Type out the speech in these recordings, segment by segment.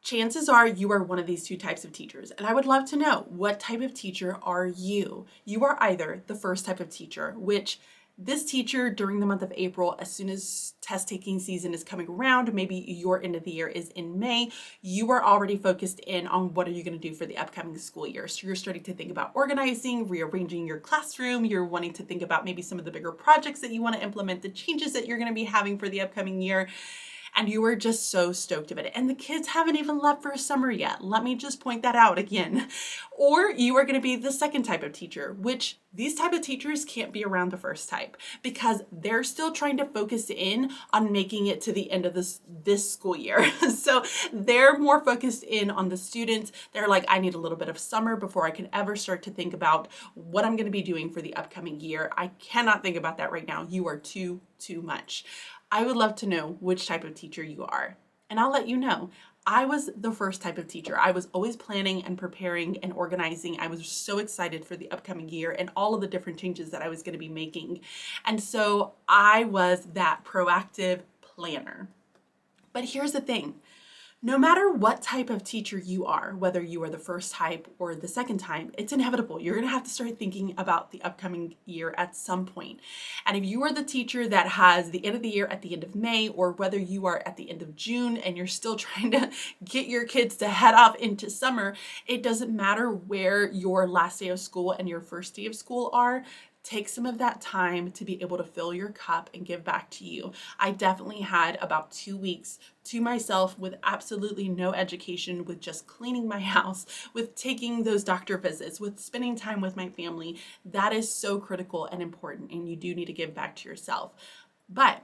Chances are you are one of these two types of teachers, and I would love to know, what type of teacher are you? You are either the first type of teacher, which this teacher during the month of April, as soon as test taking season is coming around, maybe your end of the year is in May, you are already focused in on what are you going to do for the upcoming school year. So you're starting to think about organizing, rearranging your classroom. You're wanting to think about maybe some of the bigger projects that you want to implement, the changes that you're going to be having for the upcoming year. And you are just so stoked about it. And the kids haven't even left for summer yet. Let me just point that out again. Or you are going to be the second type of teacher, which these type of teachers can't be around the first type because they're still trying to focus in on making it to the end of this school year. So they're more focused in on the students. They're like, I need a little bit of summer before I can ever start to think about what I'm going to be doing for the upcoming year. I cannot think about that right now. You are too much. I would love to know which type of teacher you are. And I'll let you know. I was the first type of teacher. I was always planning and preparing and organizing. I was so excited for the upcoming year and all of the different changes that I was going to be making. And so I was that proactive planner. But here's the thing. No matter what type of teacher you are, whether you are the first type or the second type, it's inevitable. You're going to have to start thinking about the upcoming year at some point. And if you are the teacher that has the end of the year at the end of May, or whether you are at the end of June and you're still trying to get your kids to head off into summer, it doesn't matter where your last day of school and your first day of school are. Take some of that time to be able to fill your cup and give back to you. I definitely had about 2 weeks to myself with absolutely no education, with just cleaning my house, with taking those doctor visits, with spending time with my family. That is so critical and important, and you do need to give back to yourself. But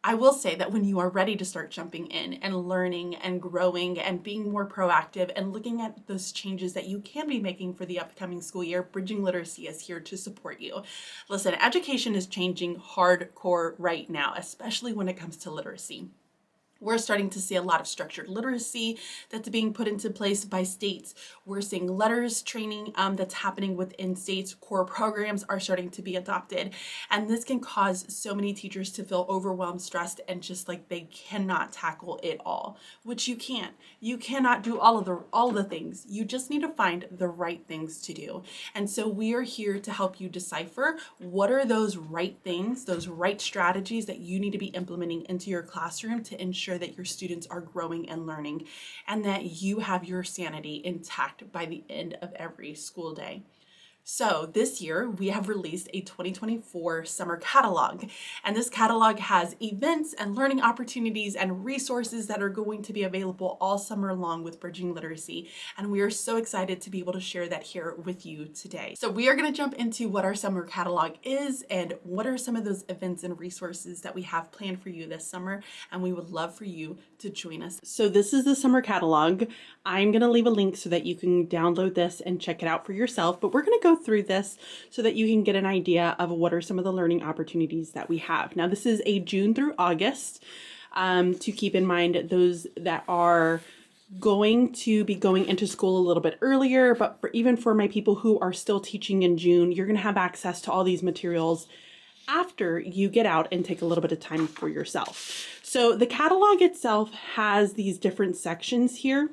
I will say that when you are ready to start jumping in and learning and growing and being more proactive and looking at those changes that you can be making for the upcoming school year, Bridging Literacy is here to support you. Listen, education is changing hardcore right now, especially when it comes to literacy. We're starting to see a lot of structured literacy that's being put into place by states. We're seeing letters training that's happening within states. Core programs are starting to be adopted. And this can cause so many teachers to feel overwhelmed, stressed, and just like they cannot tackle it all, which you can't. You cannot do all of the things. You just need to find the right things to do. And so we are here to help you decipher what are those right things, those right strategies that you need to be implementing into your classroom to ensure that your students are growing and learning, and that you have your sanity intact by the end of every school day. So this year we have released a 2024 summer catalog, and this catalog has events and learning opportunities and resources that are going to be available all summer long with Bridging Literacy, and we are so excited to be able to share that here with you today. So we are going to jump into what our summer catalog is and what are some of those events and resources that we have planned for you this summer, and we would love for you to join us. So this is the summer catalog. I'm going to leave a link so that you can download this and check it out for yourself, but we're going to go through this so that you can get an idea of what are some of the learning opportunities that we have. Now, this is a June through August, to keep in mind those that are going to be going into school a little bit earlier, but even for my people who are still teaching in June, you're going to have access to all these materials after you get out and take a little bit of time for yourself. So the catalog itself has these different sections here,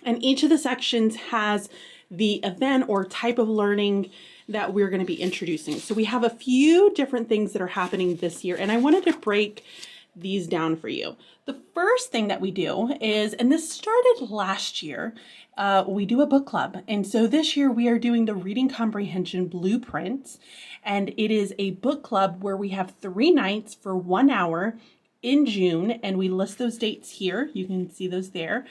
and each of the sections has the event or type of learning that we're going to be introducing. So we have a few different things that are happening this year, and I wanted to break these down for you. The first thing that we do is, and this started last year, we do a book club. And so this year we are doing the Reading Comprehension Blueprint, and it is a book club where we have 3 nights for 1 hour in June, and we list those dates here. You can see those there.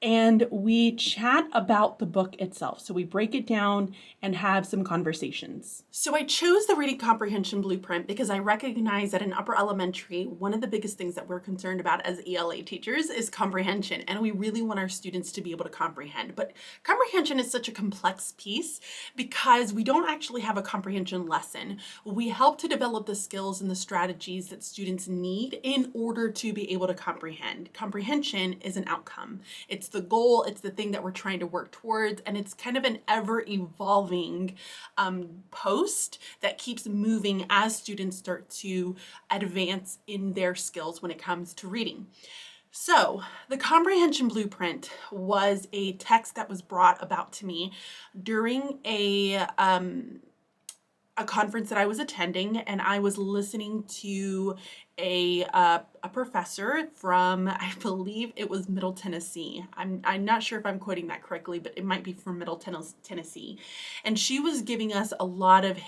And we chat about the book itself. So we break it down and have some conversations. So I chose the Reading Comprehension Blueprint because I recognize that in upper elementary, one of the biggest things that we're concerned about as ELA teachers is comprehension. And we really want our students to be able to comprehend. But comprehension is such a complex piece because we don't actually have a comprehension lesson. We help to develop the skills and the strategies that students need in order to be able to comprehend. Comprehension is an outcome. It's the goal, it's the thing that we're trying to work towards, and it's kind of an ever-evolving post that keeps moving as students start to advance in their skills when it comes to reading. So, the Comprehension Blueprint was a text that was brought about to me during a conference that I was attending, and I was listening to a professor from, I believe it was Middle Tennessee. I'm not sure if I'm quoting that correctly, but it might be from Middle Tennessee. And she was giving us a lot of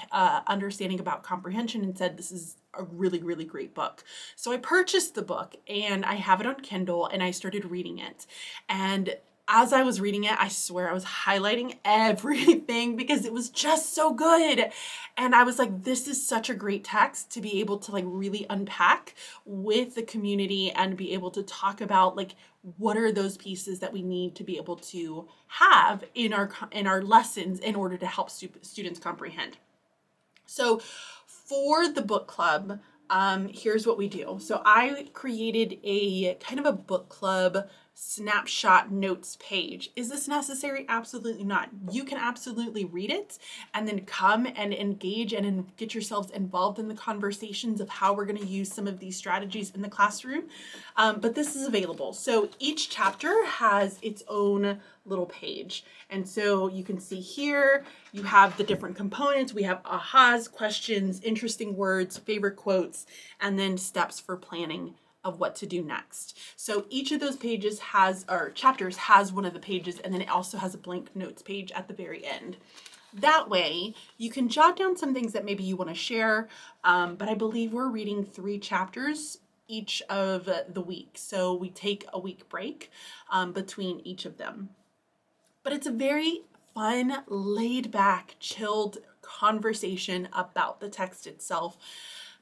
understanding about comprehension and said this is a really, really great book. So I purchased the book and I have it on Kindle and I started reading it. And as I was reading it, I swear I was highlighting everything because it was just so good. And I was like, this is such a great text to be able to like really unpack with the community and be able to talk about like what are those pieces that we need to be able to have in our lessons in order to help students comprehend. So for the book club, here's what we do. So I created a kind of a book club snapshot notes page. Is this necessary? Absolutely not. You can absolutely read it and then come and engage and get yourselves involved in the conversations of how we're going to use some of these strategies in the classroom. But this is available. So each chapter has its own little page. And so you can see here, you have the different components. We have ahas, questions, interesting words, favorite quotes, and then steps for planning of what to do next. So each of those pages or chapters has one of the pages, and then it also has a blank notes page at the very end. That way you can jot down some things that maybe you want to share, but I believe we're reading 3 chapters each of the week. So we take a week break between each of them. But it's a very fun, laid back, chilled conversation about the text itself.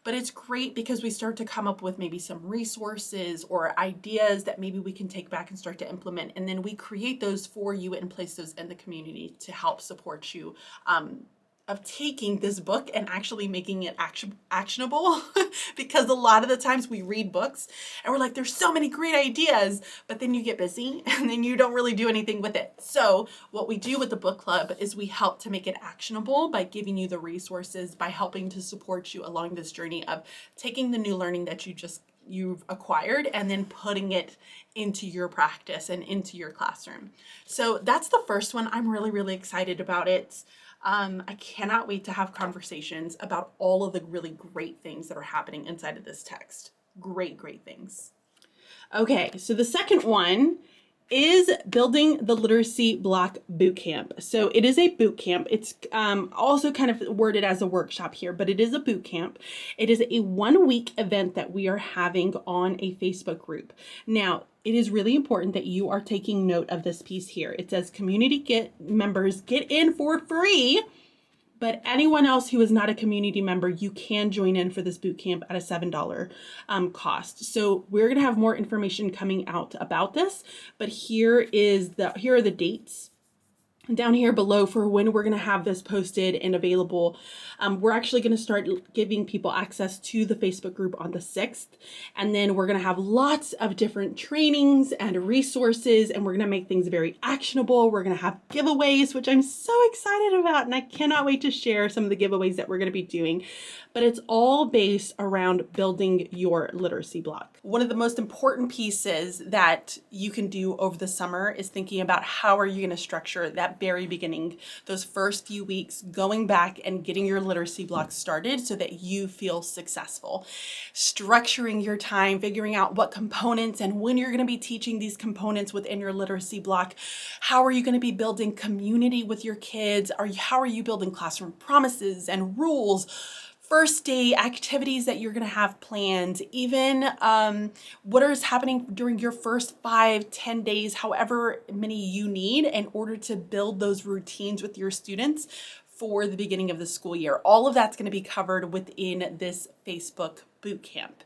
But it's great because we start to come up with maybe some resources or ideas that maybe we can take back and start to implement. And then we create those for you and place those in the community to help support you of taking this book and actually making it actionable. Because a lot of the times we read books and we're like, there's so many great ideas, but then you get busy and then you don't really do anything with it. So what we do with the book club is we help to make it actionable by giving you the resources, by helping to support you along this journey of taking the new learning that you've acquired and then putting it into your practice and into your classroom. So that's the first one. I'm really, really excited about it. I cannot wait to have conversations about all of the really great things that are happening inside of this text. Great, great things. Okay, so the second one is building the literacy block bootcamp. So it is a boot camp. It's also kind of worded as a workshop here, but it is a boot camp. It is a 1-week event that we are having on a Facebook group. Now, it is really important that you are taking note of this piece here. It says community members get in for free, but anyone else who is not a community member, you can join in for this boot camp at a $7 cost. So we're going to have more information coming out about this, but here are the dates down here below for when we're going to have this posted and available. We're actually going to start giving people access to the Facebook group on the 6th. And then we're going to have lots of different trainings and resources, and we're going to make things very actionable. We're going to have giveaways, which I'm so excited about. And I cannot wait to share some of the giveaways that we're going to be doing. But it's all based around building your literacy block. One of the most important pieces that you can do over the summer is thinking about how are you going to structure that very beginning, those first few weeks, going back and getting your literacy block started so that you feel successful. Structuring your time, figuring out what components and when you're going to be teaching these components within your literacy block. How are you going to be building community with your kids? How are you building classroom promises and rules? First day activities that you're going to have planned, even what is happening during your first 5-10 days, however many you need in order to build those routines with your students for the beginning of the school year. All of that's going to be covered within this Facebook boot camp.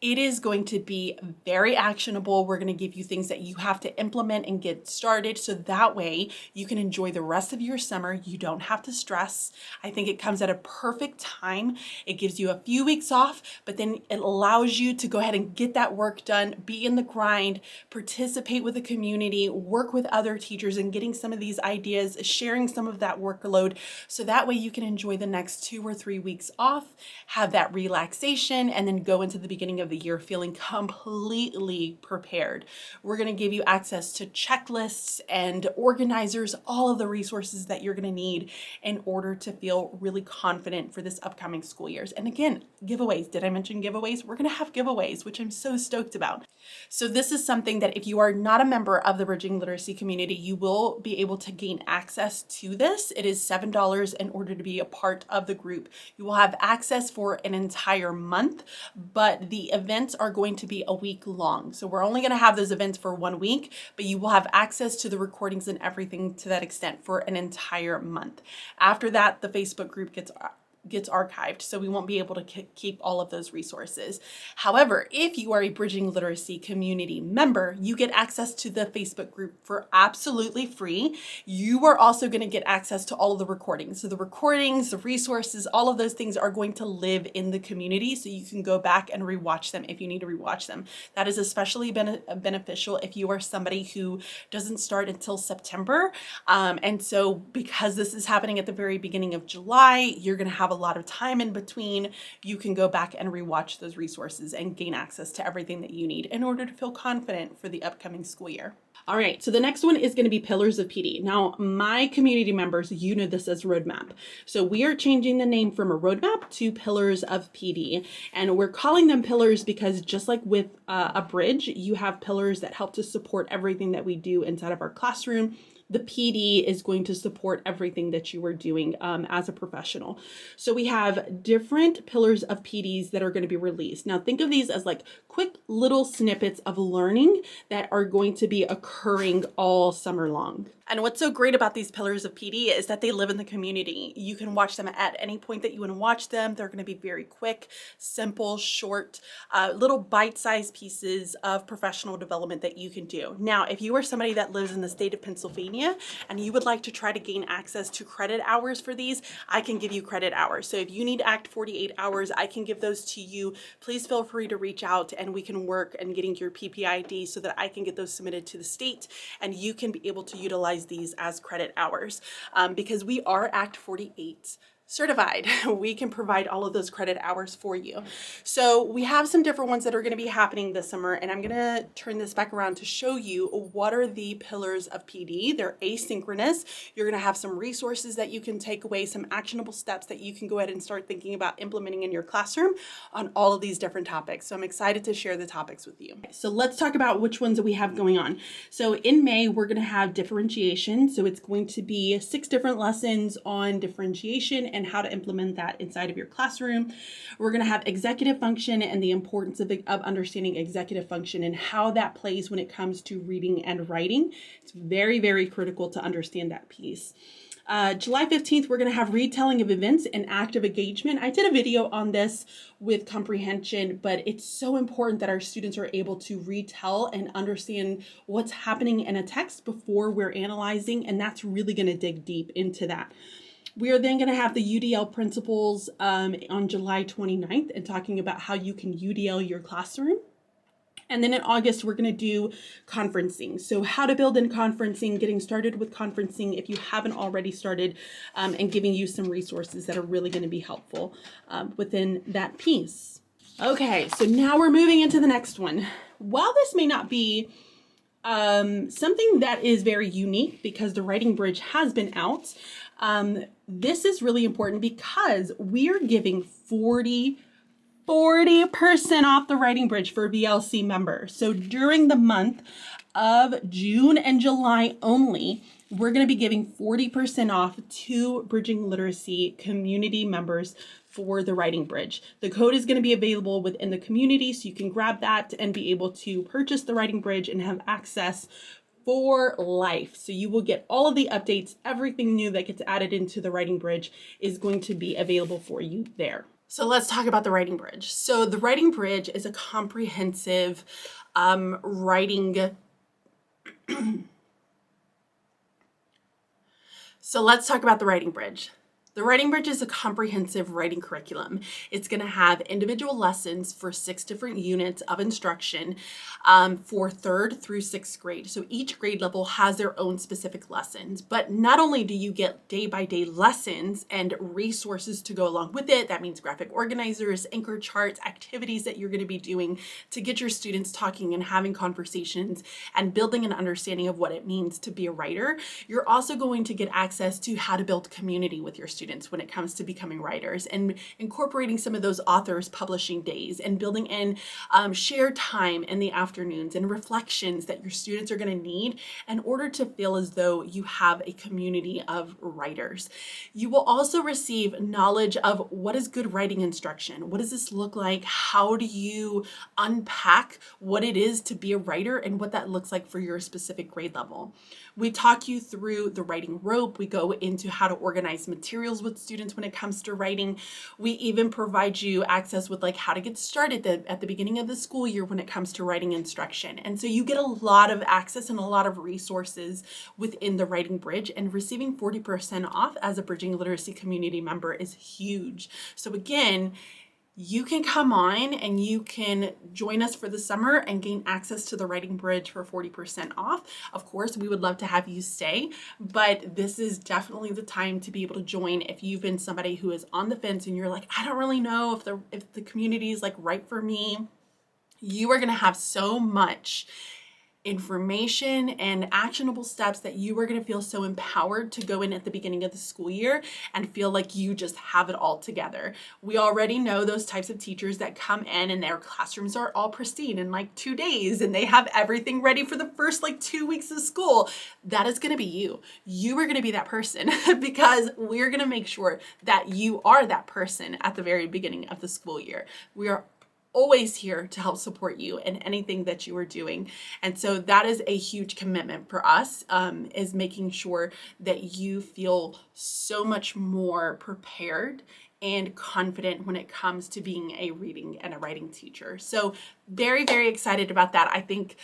It is going to be very actionable. We're going to give you things that you have to implement and get started so that way you can enjoy the rest of your summer. You don't have to stress. I think it comes at a perfect time. It gives you a few weeks off, but then it allows you to go ahead and get that work done, be in the grind, participate with the community, work with other teachers and getting some of these ideas, sharing some of that workload so that way you can enjoy the next 2 or 3 weeks off, have that relaxation, in and then go into the beginning of the year feeling completely prepared. We're going to give you access to checklists and organizers, all of the resources that you're going to need in order to feel really confident for this upcoming school years. And again, giveaways. Did I mention giveaways? We're going to have giveaways, which I'm so stoked about. So this is something that if you are not a member of the Bridging Literacy community, you will be able to gain access to this. It is $7 in order to be a part of the group. You will have access for an entire month, but the events are going to be a week long. So we're only going to have those events for 1 week, but you will have access to the recordings and everything to that extent for an entire month. After that, the Facebook group gets archived, so we won't be able to keep all of those resources. However, if you are a Bridging Literacy community member, you get access to the Facebook group for absolutely free. You are also going to get access to all of the recordings. So the recordings, the resources, all of those things are going to live in the community, so you can go back and rewatch them if you need to rewatch them. That is especially beneficial if you are somebody who doesn't start until September. And so because this is happening at the very beginning of July, you're going to have a lot of time in between. You can go back and rewatch those resources and gain access to everything that you need in order to feel confident for the upcoming school year. All right, so the next one is going to be Pillars of PD. Now, my community members, you know this as Roadmap. So we are changing the name from a Roadmap to Pillars of PD. And we're calling them pillars because just like with a bridge, you have pillars that help to support everything that we do inside of our classroom. The PD is going to support everything that you are doing as a professional. So we have different pillars of PDs that are going to be released. Now think of these as like quick little snippets of learning that are going to be occurring all summer long. And what's so great about these pillars of PD is that they live in the community. You can watch them at any point that you want to watch them. They're going to be very quick, simple, short, little bite-sized pieces of professional development that you can do. Now, if you are somebody that lives in the state of Pennsylvania and you would like to try to gain access to credit hours for these, I can give you credit hours. So if you need ACT 48 hours, I can give those to you. Please feel free to reach out and we can work on getting your PPID so that I can get those submitted to the state and you can be able to utilize these as credit hours because we are ACT 48 certified. We can provide all of those credit hours for you. So we have some different ones that are going to be happening this summer, and I'm going to turn this back around to show you what are the pillars of PD. They're asynchronous. You're going to have some resources that you can take away, some actionable steps that you can go ahead and start thinking about implementing in your classroom on all of these different topics. So I'm excited to share the topics with you. So let's talk about which ones that we have going on. So in May, we're going to have differentiation. So it's going to be 6 different lessons on differentiation and how to implement that inside of your classroom. We're going to have executive function and the importance of understanding executive function and how that plays when it comes to reading and writing. It's very, very critical to understand that piece. July 15th, we're going to have retelling of events and active engagement. I did a video on this with Comprehension, but it's so important that our students are able to retell and understand what's happening in a text before we're analyzing, and that's really going to dig deep into that. We are then going to have the UDL principles on July 29th and talking about how you can UDL your classroom. And then in August, we're going to do conferencing. So how to build in conferencing, getting started with conferencing if you haven't already started, and giving you some resources that are really going to be helpful within that piece. Okay, so now we're moving into the next one. While this may not be something that is very unique because the Writing Bridge has been out, this is really important because we are giving 40% off the Writing Bridge for VLC members. So during the month of June and July only, we're going to be giving 40% off to Bridging Literacy community members for the Writing Bridge. The code is going to be available within the community, so you can grab that and be able to purchase the Writing Bridge and have access for life. So you will get all of the updates, everything new that gets added into the Writing Bridge is going to be available for you there. So let's talk about the Writing Bridge. So the Writing Bridge is a comprehensive writing. So let's talk about the Writing Bridge. The Writing Bridge is a comprehensive writing curriculum. It's going to have individual lessons for 6 different units of instruction for 3rd through 6th grade. So each grade level has their own specific lessons. But not only do you get day-by-day lessons and resources to go along with it, that means graphic organizers, anchor charts, activities that you're going to be doing to get your students talking and having conversations and building an understanding of what it means to be a writer. You're also going to get access to how to build community with your students when it comes to becoming writers, and incorporating some of those authors publishing days and building in shared time in the afternoons and reflections that your students are going to need in order to feel as though you have a community of writers. You will also receive knowledge of what is good writing instruction. What does this look like? How do you unpack what it is to be a writer and what that looks like for your specific grade level? We talk you through the writing rope. We go into how to organize materials with students when it comes to writing. We even provide you access with like how to get started at the beginning of the school year when it comes to writing instruction. And so you get a lot of access and a lot of resources within the Writing Bridge, and receiving 40% off as a Bridging Literacy community member is huge. So again, you can come on and you can join us for the summer and gain access to the Writing Bridge for 40% off. Of course, we would love to have you stay, but this is definitely the time to be able to join if you've been somebody who is on the fence and you're like, I don't really know if the community is like right for me. You are going to have so much information and actionable steps that you are going to feel so empowered to go in at the beginning of the school year and feel like you just have it all together. We already know those types of teachers that come in and their classrooms are all pristine in like 2 days and they have everything ready for the first like 2 weeks of school. That is going to be you. You are going to be that person because we're going to make sure that you are that person at the very beginning of the school year. We are always here to help support you in anything that you are doing. And so that is a huge commitment for us, is making sure that you feel so much more prepared and confident when it comes to being a reading and a writing teacher. So very, very excited about that. I think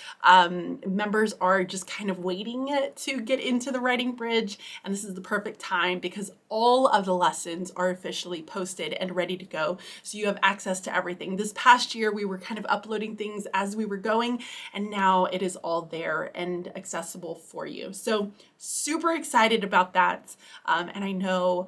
members are just kind of waiting to get into the Writing Bridge, and this is the perfect time because all of the lessons are officially posted and ready to go. So you have access to everything. This past year, we were kind of uploading things as we were going, and now it is all there and accessible for you. So super excited about that. And I know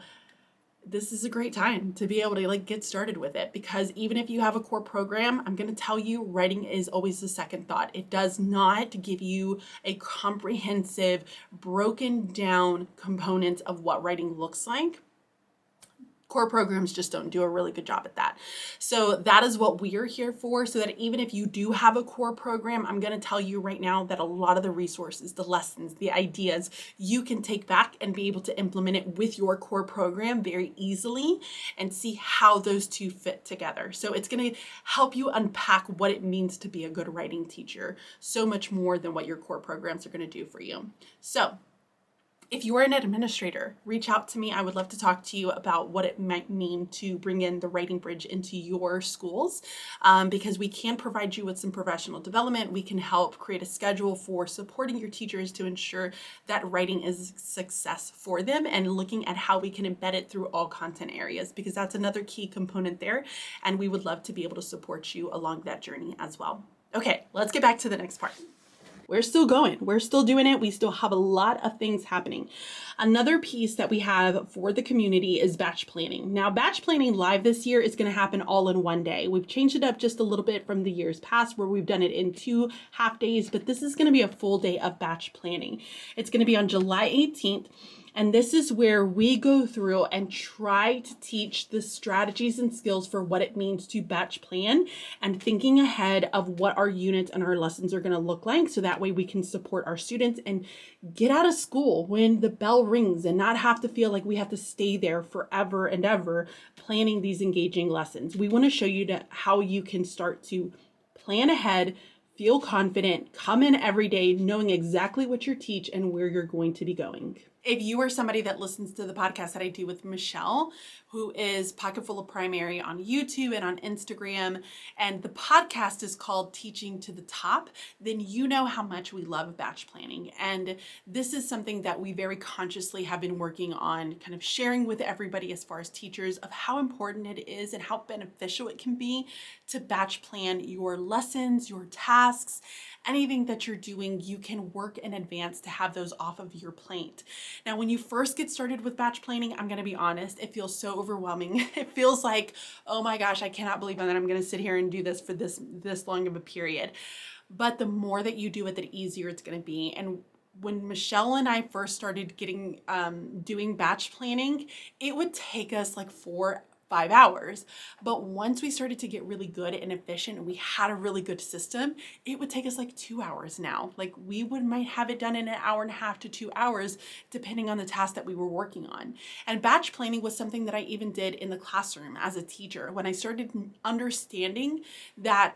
this is a great time to be able to like get started with it, because even if you have a core program, I'm going to tell you, writing is always the second thought. It does not give you a comprehensive, broken down components of what writing looks like. Core programs just don't do a really good job at that. So that is what we are here for, so that even if you do have a core program, I'm going to tell you right now that a lot of the resources, the lessons, the ideas, you can take back and be able to implement it with your core program very easily and see how those two fit together. So it's going to help you unpack what it means to be a good writing teacher, so much more than what your core programs are going to do for you. So if you are an administrator, reach out to me. I would love to talk to you about what it might mean to bring in the Writing Bridge into your schools, because we can provide you with some professional development. We can help create a schedule for supporting your teachers to ensure that writing is a success for them, and looking at how we can embed it through all content areas, because that's another key component there. And we would love to be able to support you along that journey as well. Okay, let's get back to the next part. We're still going. We're still doing it. We still have a lot of things happening. Another piece that we have for the community is batch planning. Now, batch planning live this year is going to happen all in one day. We've changed it up just a little bit from the years past where we've done it in 2 half days, but this is going to be a full day of batch planning. It's going to be on July 18th. And this is where we go through and try to teach the strategies and skills for what it means to batch plan and thinking ahead of what our units and our lessons are going to look like. So that way we can support our students and get out of school when the bell rings and not have to feel like we have to stay there forever and ever planning these engaging lessons. We want to show you how you can start to plan ahead, feel confident, come in every day knowing exactly what you teach and where you're going to be going. If you are somebody that listens to the podcast that I do with Michelle, who is Pocket Full of Primary on YouTube and on Instagram, and the podcast is called Teaching to the Top, then you know how much we love batch planning. And this is something that we very consciously have been working on, kind of sharing with everybody as far as teachers of how important it is and how beneficial it can be to batch plan your lessons, your tasks, anything that you're doing. You can work in advance to have those off of your plate. Now, when you first get started with batch planning, I'm going to be honest, it feels so overwhelming. It feels like, oh my gosh, I cannot believe that I'm going to sit here and do this for this long of a period. But the more that you do it, the easier it's going to be. And when Michelle and I first started doing batch planning, it would take us like 4-5 hours. But once we started to get really good and efficient and we had a really good system, it would take us like 2 hours now. Like might have it done in an hour and a half to 2 hours, depending on the task that we were working on. And batch planning was something that I even did in the classroom as a teacher. When I started understanding that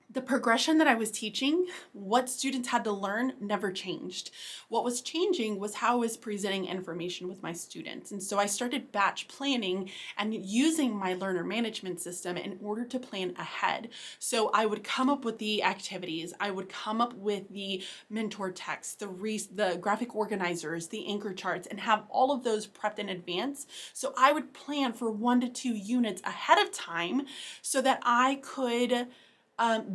the progression that I was teaching, what students had to learn, never changed. What was changing was how I was presenting information with my students. And so I started batch planning and using my learner management system in order to plan ahead. So I would come up with the activities, I would come up with the mentor texts, the graphic organizers, the anchor charts, and have all of those prepped in advance. So I would plan for 1 to 2 units ahead of time so that I could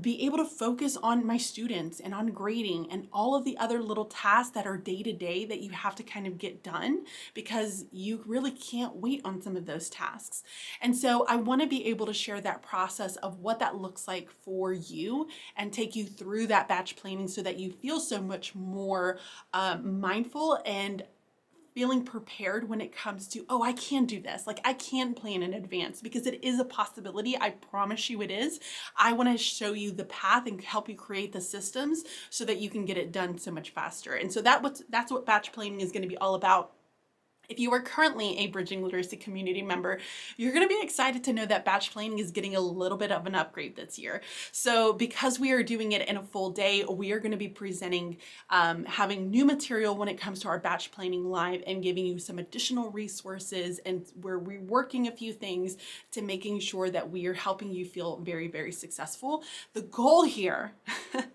be able to focus on my students and on grading and all of the other little tasks that are day to day that you have to kind of get done, because you really can't wait on some of those tasks. And so I want to be able to share that process of what that looks like for you and take you through that batch planning so that you feel so much more mindful and feeling prepared when it comes to, oh, I can do this. Like I can plan in advance, because it is a possibility. I promise you it is. I want to show you the path and help you create the systems so that you can get it done so much faster. And so that's what batch planning is going to be all about. If you are currently a Bridging Literacy community member, you're going to be excited to know that batch planning is getting a little bit of an upgrade this year. So because we are doing it in a full day, we are going to be presenting, having new material when it comes to our batch planning live and giving you some additional resources, and we're reworking a few things to making sure that we are helping you feel very, very successful. The goal here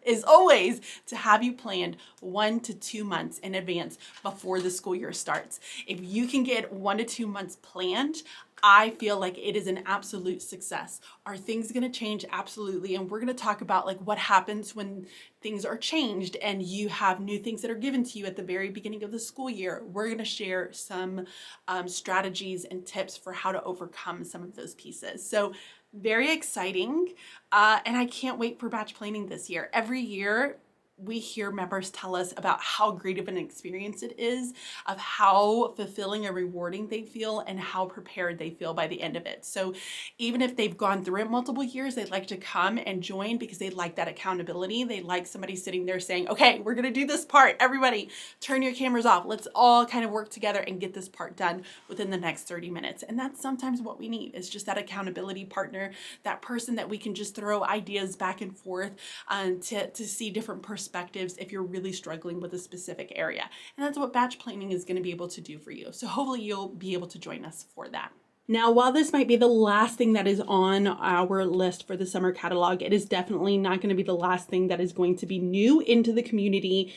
is always to have you planned 1 to 2 months in advance before the school year starts. If you can get 1 to 2 months planned, I feel like it is an absolute success. Are things going to change? Absolutely. And we're going to talk about like what happens when things are changed and you have new things that are given to you at the very beginning of the school year. We're going to share some strategies and tips for how to overcome some of those pieces. So very exciting. And I can't wait for batch planning this year. Every year, we hear members tell us about how great of an experience it is, of how fulfilling and rewarding they feel, and how prepared they feel by the end of it. So even if they've gone through it multiple years, they'd like to come and join because they like that accountability. They like somebody sitting there saying, okay, we're going to do this part. Everybody turn your cameras off. Let's all kind of work together and get this part done within the next 30 minutes. And that's sometimes what we need, is just that accountability partner, that person that we can just throw ideas back and forth to see different perspectives if you're really struggling with a specific area. And that's what batch planning is going to be able to do for you. So hopefully you'll be able to join us for that. Now, while this might be the last thing that is on our list for the summer catalog, it is definitely not going to be the last thing that is going to be new into the community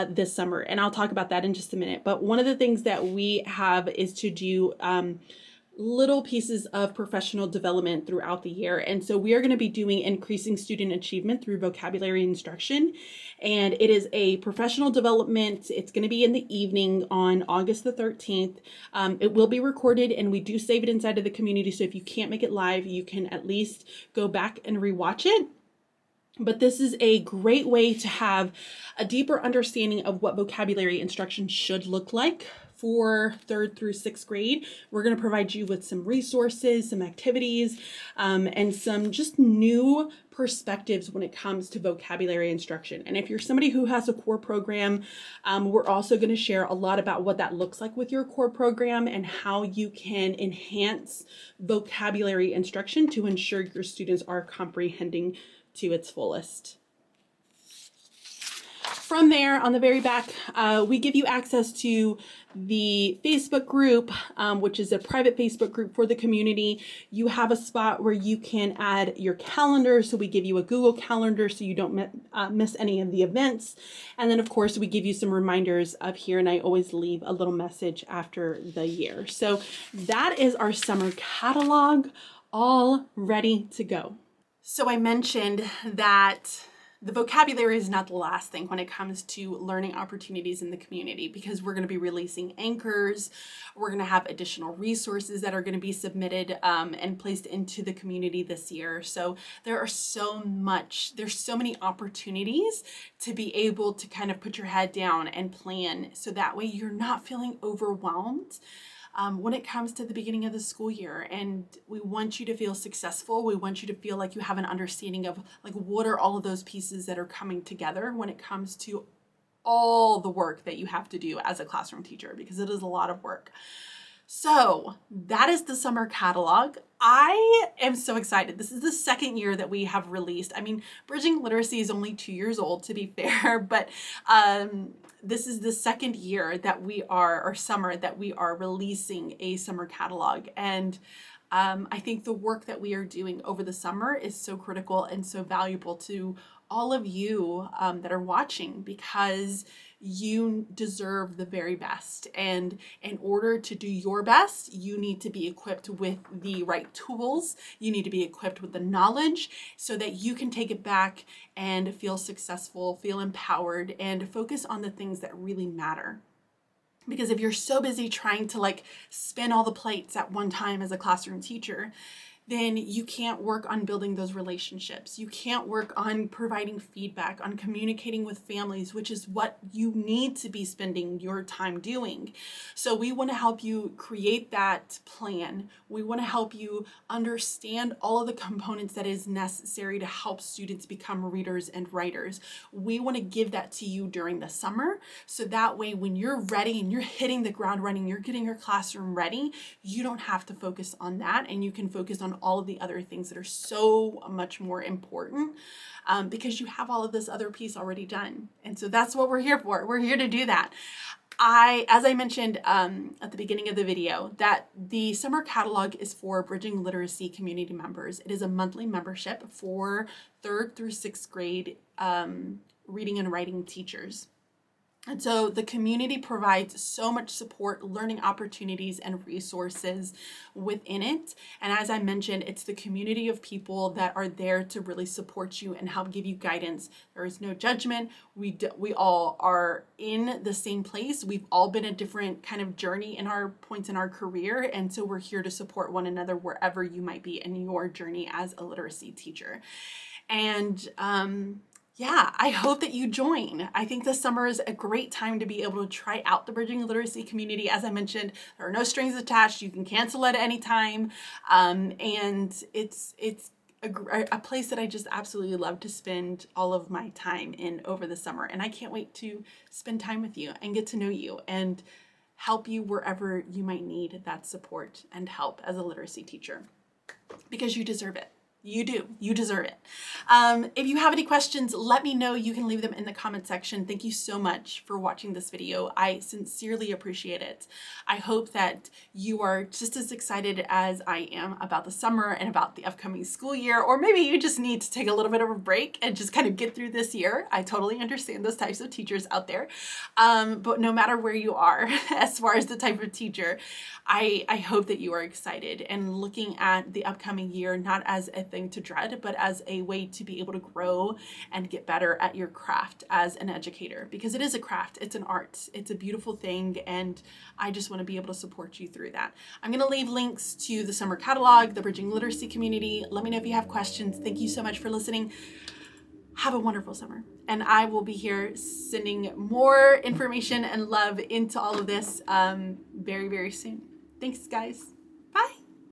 this summer. And I'll talk about that in just a minute. But one of the things that we have is to do little pieces of professional development throughout the year. And so we are going to be doing increasing student achievement through vocabulary instruction. And it is a professional development. It's going to be in the evening on August the 13th. It will be recorded and we do save it inside of the community. So if you can't make it live, you can at least go back and rewatch it. But this is a great way to have a deeper understanding of what vocabulary instruction should look like for 3rd through 6th grade. We're going to provide you with some resources, some activities, and some just new perspectives when it comes to vocabulary instruction. And if you're somebody who has a core program, we're also going to share a lot about what that looks like with your core program and how you can enhance vocabulary instruction to ensure your students are comprehending to its fullest. from there, on the very back, we give you access to the Facebook group, which is a private Facebook group for the community. You have a spot where you can add your calendar. So we give you a Google Calendar so you don't miss any of the events. And then, of course, we give you some reminders up here, and I always leave a little message after the year. So that is our summer catalog, all ready to go. So I mentioned that the vocabulary is not the last thing when it comes to learning opportunities in the community, because we're going to be releasing anchors. We're going to have additional resources that are going to be submitted and placed into the community this year. So there's so many opportunities to be able to kind of put your head down and plan, so that way you're not feeling overwhelmed when it comes to the beginning of the school year. And we want you to feel successful. We want you to feel like you have an understanding of like what are all of those pieces that are coming together when it comes to all the work that you have to do as a classroom teacher, because it is a lot of work. So that is the summer catalog. I am so excited. This is the second year that we have released. I mean, Bridging Literacy is only 2 years old, to be fair, but this is the second year that summer that we are releasing a summer catalog. And I think the work that we are doing over the summer is so critical and so valuable to all of you that are watching, because you deserve the very best. And in order to do your best, you need to be equipped with the right tools. You need to be equipped with the knowledge so that you can take it back and feel successful, feel empowered, and focus on the things that really matter. Because if you're so busy trying to like spin all the plates at one time as a classroom teacher, then you can't work on building those relationships. You can't work on providing feedback, on communicating with families, which is what you need to be spending your time doing. So we want to help you create that plan. We want to help you understand all of the components that is necessary to help students become readers and writers. We want to give that to you during the summer, so that way when you're ready and you're hitting the ground running, you're getting your classroom ready, you don't have to focus on that, and you can focus on all of the other things that are so much more important, because you have all of this other piece already done. And so that's what we're here for. We're here to do that. As I mentioned at the beginning of the video, that the summer catalog is for Bridging Literacy community members. It is a monthly membership for 3rd through 6th grade reading and writing teachers. And so the community provides so much support, learning opportunities, and resources within it. And as I mentioned, it's the community of people that are there to really support you and help give you guidance. There is no judgment. We all are in the same place. We've all been a different kind of journey in our points in our career. And so we're here to support one another wherever you might be in your journey as a literacy teacher. And yeah, I hope that you join. I think this summer is a great time to be able to try out the Bridging Literacy community. As I mentioned, there are no strings attached. You can cancel at any time. And it's a place that I just absolutely love to spend all of my time in over the summer. And I can't wait to spend time with you and get to know you and help you wherever you might need that support and help as a literacy teacher, because you deserve it. You do. You deserve it. If you have any questions, let me know. You can leave them in the comment section. Thank you so much for watching this video. I sincerely appreciate it. I hope that you are just as excited as I am about the summer and about the upcoming school year, or maybe you just need to take a little bit of a break and just kind of get through this year. I totally understand those types of teachers out there. But no matter where you are, as far as the type of teacher, I hope that you are excited and looking at the upcoming year, not as a thing to dread, but as a way to be able to grow and get better at your craft as an educator, because it is a craft, it's an art, it's a beautiful thing, and I just want to be able to support you through that. I'm going to leave links to the summer catalog, the Bridging Literacy community. Let me know if you have questions. Thank you so much for listening. Have a wonderful summer, and I will be here sending more information and love into all of this very, very soon. Thanks, guys.